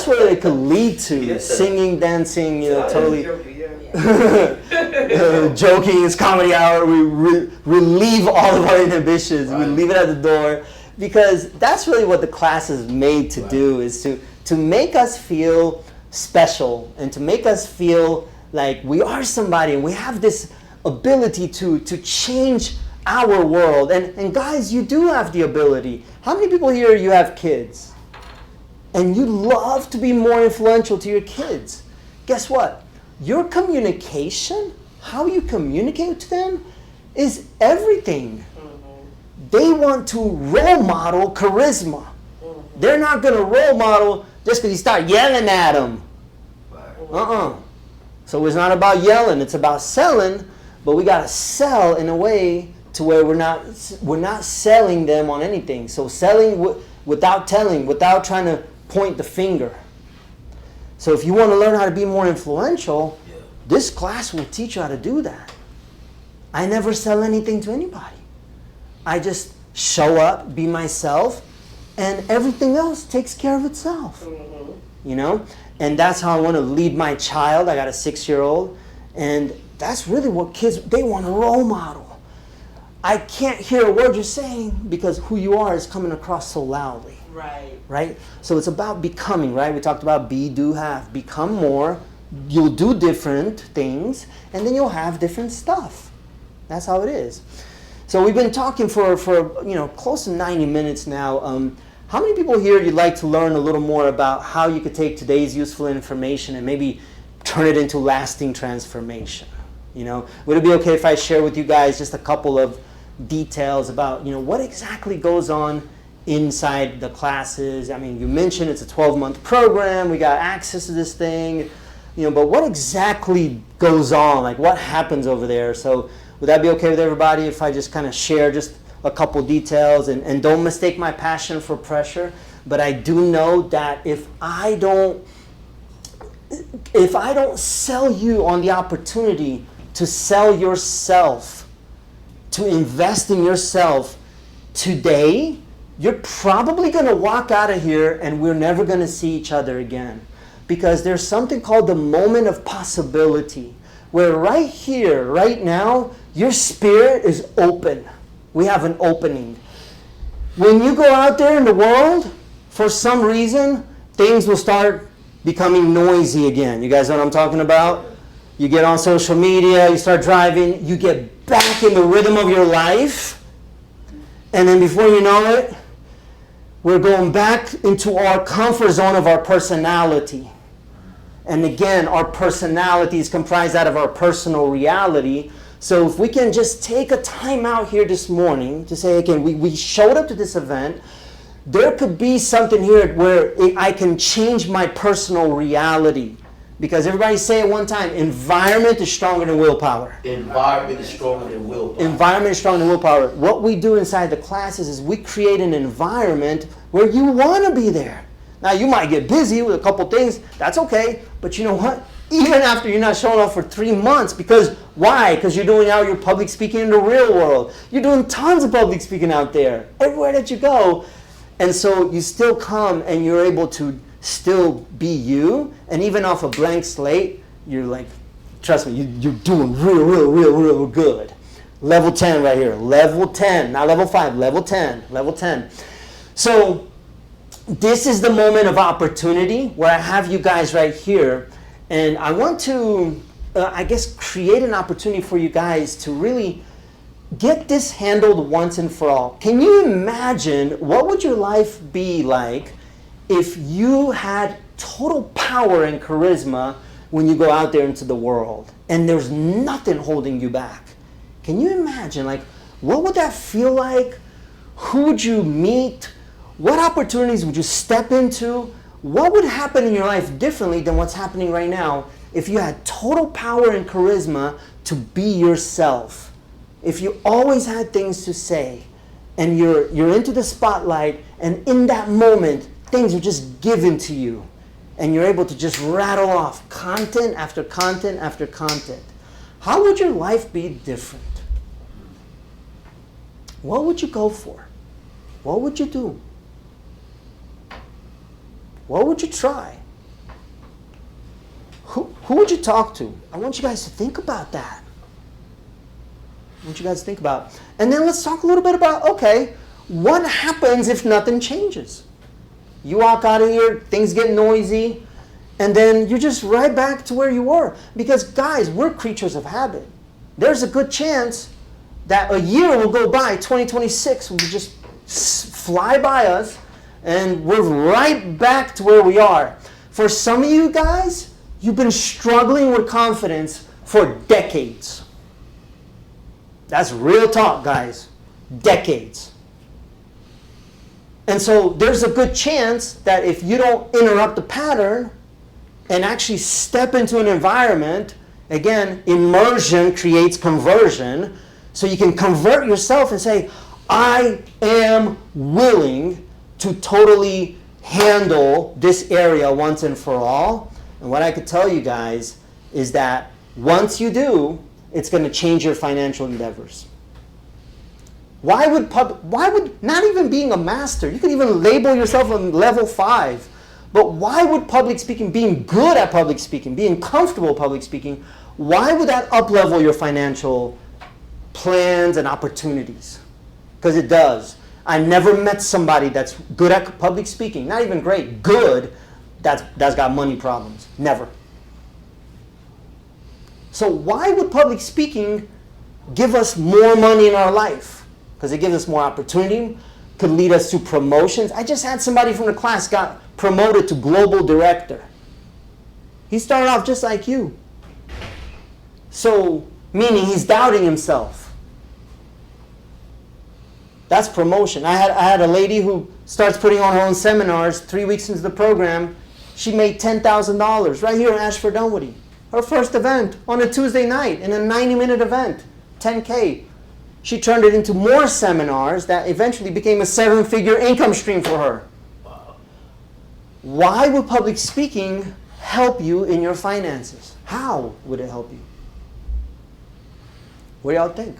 what it could lead to. Yes, singing, dancing, totally. Yeah. Joking is comedy hour. We relieve all of our inhibitions. Right. We leave it at the door. Because that's really what the class is made to do, is to make us feel special and to make us feel like we are somebody and we have this ability to change our world. And guys, you do have the ability. How many people here, you have kids? And you love to be more influential to your kids. Guess what? Your communication, how you communicate to them, is everything. They want to role model charisma. They're not going to role model just because you start yelling at them. So it's not about yelling, it's about selling, but we got to sell in a way to where we're not selling them on anything. So selling without telling, without trying to point the finger. So if you want to learn how to be more influential, this class will teach you how to do that. I never sell anything to anybody. I just show up, be myself, and everything else takes care of itself. And that's how I want to lead my child. I got a 6-year-old, and that's really what kids, they want a role model. I can't hear a word you're saying because who you are is coming across so loudly. Right? So it's about becoming, right? We talked about be, do, have. Become more. You'll do different things, and then you'll have different stuff. That's how it is. So we've been talking for close to 90 minutes now. How many people here you'd like to learn a little more about how you could take today's useful information and maybe turn it into lasting transformation? Would it be okay if I share with you guys just a couple of details about what exactly goes on inside the classes? I mean, you mentioned it's a 12-month program. We got access to this thing, but what exactly goes on? Like, what happens over there? So would that be okay with everybody if I just kind of share just a couple details? And don't mistake my passion for pressure, but I do know that if I don't sell you on the opportunity to sell yourself, to invest in yourself today, you're probably going to walk out of here and we're never going to see each other again. Because there's something called the moment of possibility, where right here, right now, your spirit is open. We have an opening. When you go out there in the world, for some reason, things will start becoming noisy again. You guys know what I'm talking about? You get on social media, you start driving, you get back in the rhythm of your life, and then before you know it, we're going back into our comfort zone of our personality. And again, our personality is comprised out of our personal reality. So if we can just take a time out here this morning to say, again, we showed up to this event, there could be something here where I can change my personal reality. Because everybody say it one time, environment is stronger than willpower. Environment is stronger than willpower. Environment is stronger than willpower. What we do inside the classes is we create an environment where you want to be there. Now, you might get busy with a couple things. That's okay. But you know what? Even after you're not showing up for 3 months, because why? Because you're doing out your public speaking in the real world. You're doing tons of public speaking out there, everywhere that you go. And so you still come and you're able to still be you. And even off a blank slate, you're like, trust me, you're doing real good. Level 10 right here. Level 10, not level 5, level 10, level 10. So this is the moment of opportunity where I have you guys right here. And I want to, create an opportunity for you guys to really get this handled once and for all. Can you imagine what would your life be like if you had total power and charisma when you go out there into the world and there's nothing holding you back? Can you imagine, what would that feel like? Who would you meet? What opportunities would you step into? What would happen in your life differently than what's happening right now if you had total power and charisma to be yourself? If you always had things to say and you're into the spotlight, and in that moment, things are just given to you and you're able to just rattle off content after content after content. How would your life be different? What would you go for? What would you do? What would you try? Who would you talk to? I want you guys to think about that. I want you guys to think about it. And then let's talk a little bit about, okay, what happens if nothing changes? You walk out of here, things get noisy, and then you're just right back to where you were. Because guys, we're creatures of habit. There's a good chance that a year will go by, 2026 will just fly by us, and we're right back to where we are. For some of you guys, you've been struggling with confidence for decades. That's real talk, guys. Decades. And so there's a good chance that if you don't interrupt the pattern and actually step into an environment, again, immersion creates conversion, so you can convert yourself and say, I am willing to totally handle this area once and for all. And what I could tell you guys is that once you do, it's going to change your financial endeavors. Why would not even being a master, you could even label yourself on level 5, but why would public speaking, being good at public speaking, being comfortable public speaking, why would that up-level your financial plans and opportunities? Because it does. I never met somebody that's good at public speaking, not even great, good, that's got money problems. Never. So why would public speaking give us more money in our life? Because it gives us more opportunity, could lead us to promotions. I just had somebody from the class got promoted to global director. He started off just like you. So, meaning he's doubting himself. That's promotion. I had a lady who starts putting on her own seminars. 3 weeks into the program, she made $10,000 right here in Ashford Dunwoody. Her first event on a Tuesday night in a 90-minute event, $10K. She turned it into more seminars that eventually became a 7-figure income stream for her. Wow. Why would public speaking help you in your finances? How would it help you? What do y'all think?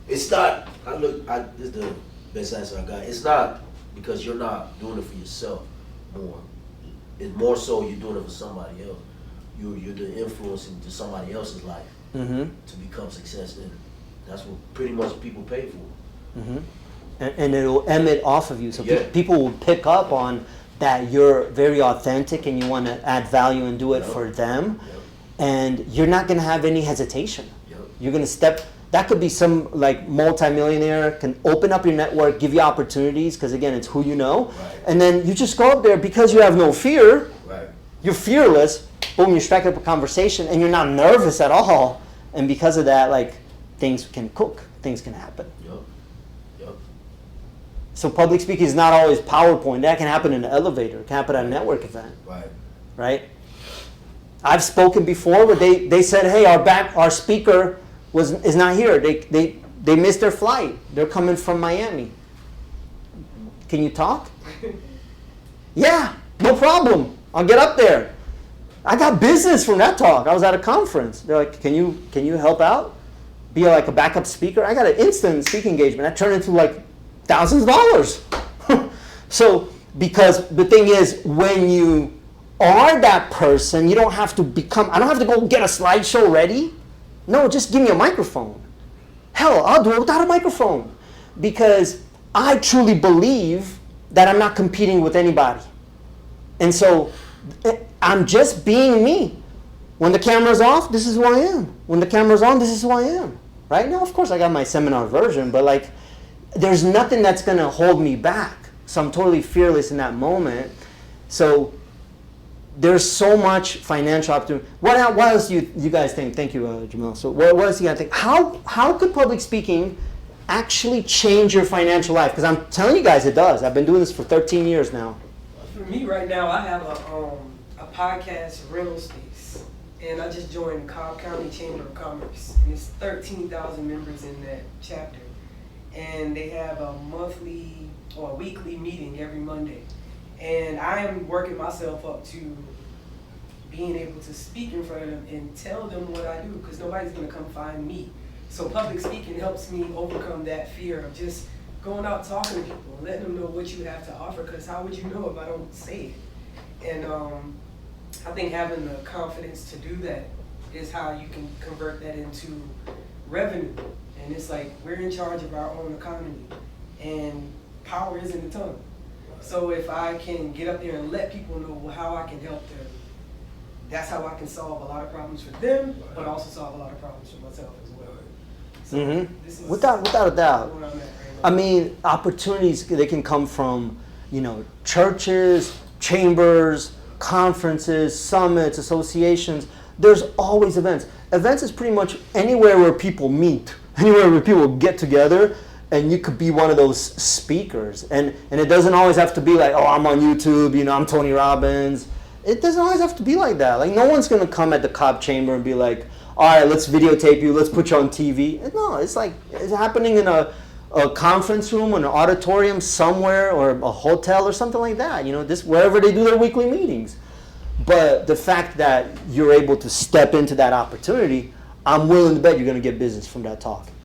It's not, this is the best answer I got. It's not because you're not doing it for yourself more. It's more so you're doing it for somebody else. You're the influence into somebody else's life to become successful. That's what pretty much people pay for. And it'll emit off of you. So people will pick up on that you're very authentic and you want to add value and do it for them. And you're not going to have any hesitation. You're going to step. That could be some like multimillionaire, can open up your network, give you opportunities, because again, it's who you know. Right. And then you just go up there because you have no fear. Right. You're fearless. Boom, you strike up a conversation and you're not nervous at all. And because of that, like, things can cook. Things can happen. Yep. So public speaking is not always PowerPoint. That can happen in an elevator. It can happen at a network event. Right? I've spoken before where they said, hey, our speaker is not here. They missed their flight. They're coming from Miami. Can you talk? Yeah, no problem. I'll get up there. I got business from that talk. I was at a conference. They're like, can you help out? Be like a backup speaker? I got an instant speaking engagement. That turned into like thousands of dollars. So, because the thing is, when you are that person, you don't have to become, I don't have to go get a slideshow ready. No, just give me a microphone. Hell, I'll do it without a microphone. Because I truly believe that I'm not competing with anybody. And so I'm just being me. When the camera's off, this is who I am. When the camera's on, this is who I am. Right now, of course, I got my seminar version, but like, there's nothing that's going to hold me back. So I'm totally fearless in that moment. So there's so much financial opportunity. What else do you guys think? Thank you, Jamil. So what else do you guys think? How could public speaking actually change your financial life? Because I'm telling you guys it does. I've been doing this for 13 years now. For me right now, I have a podcast rental space. And I just joined the Cobb County Chamber of Commerce. And it's 13,000 members in that chapter. And they have a monthly or a weekly meeting every Monday. And I am working myself up to being able to speak in front of them and tell them what I do, because nobody's going to come find me. So public speaking helps me overcome that fear of just going out talking to people and letting them know what you have to offer, because how would you know if I don't say it? And I think having the confidence to do that is how you can convert that into revenue. And it's like we're in charge of our own economy, and power is in the tongue. So if I can get up there and let people know how I can help them, that's how I can solve a lot of problems for them, but also solve a lot of problems for myself as well. So this is Without a doubt. where I'm at right now. I mean, opportunities, they can come from, churches, chambers, conferences, summits, associations. There's always events. Events is pretty much anywhere where people meet, anywhere where people get together, and you could be one of those speakers. And it doesn't always have to be like, oh, I'm on YouTube, I'm Tony Robbins. It doesn't always have to be like that. Like, no one's going to come at the Cobb Chamber and be like, all right, let's videotape you, let's put you on TV. No, it's like, it's happening in a conference room, an auditorium somewhere, or a hotel or something like that. This wherever they do their weekly meetings. But the fact that you're able to step into that opportunity, I'm willing to bet you're going to get business from that talk.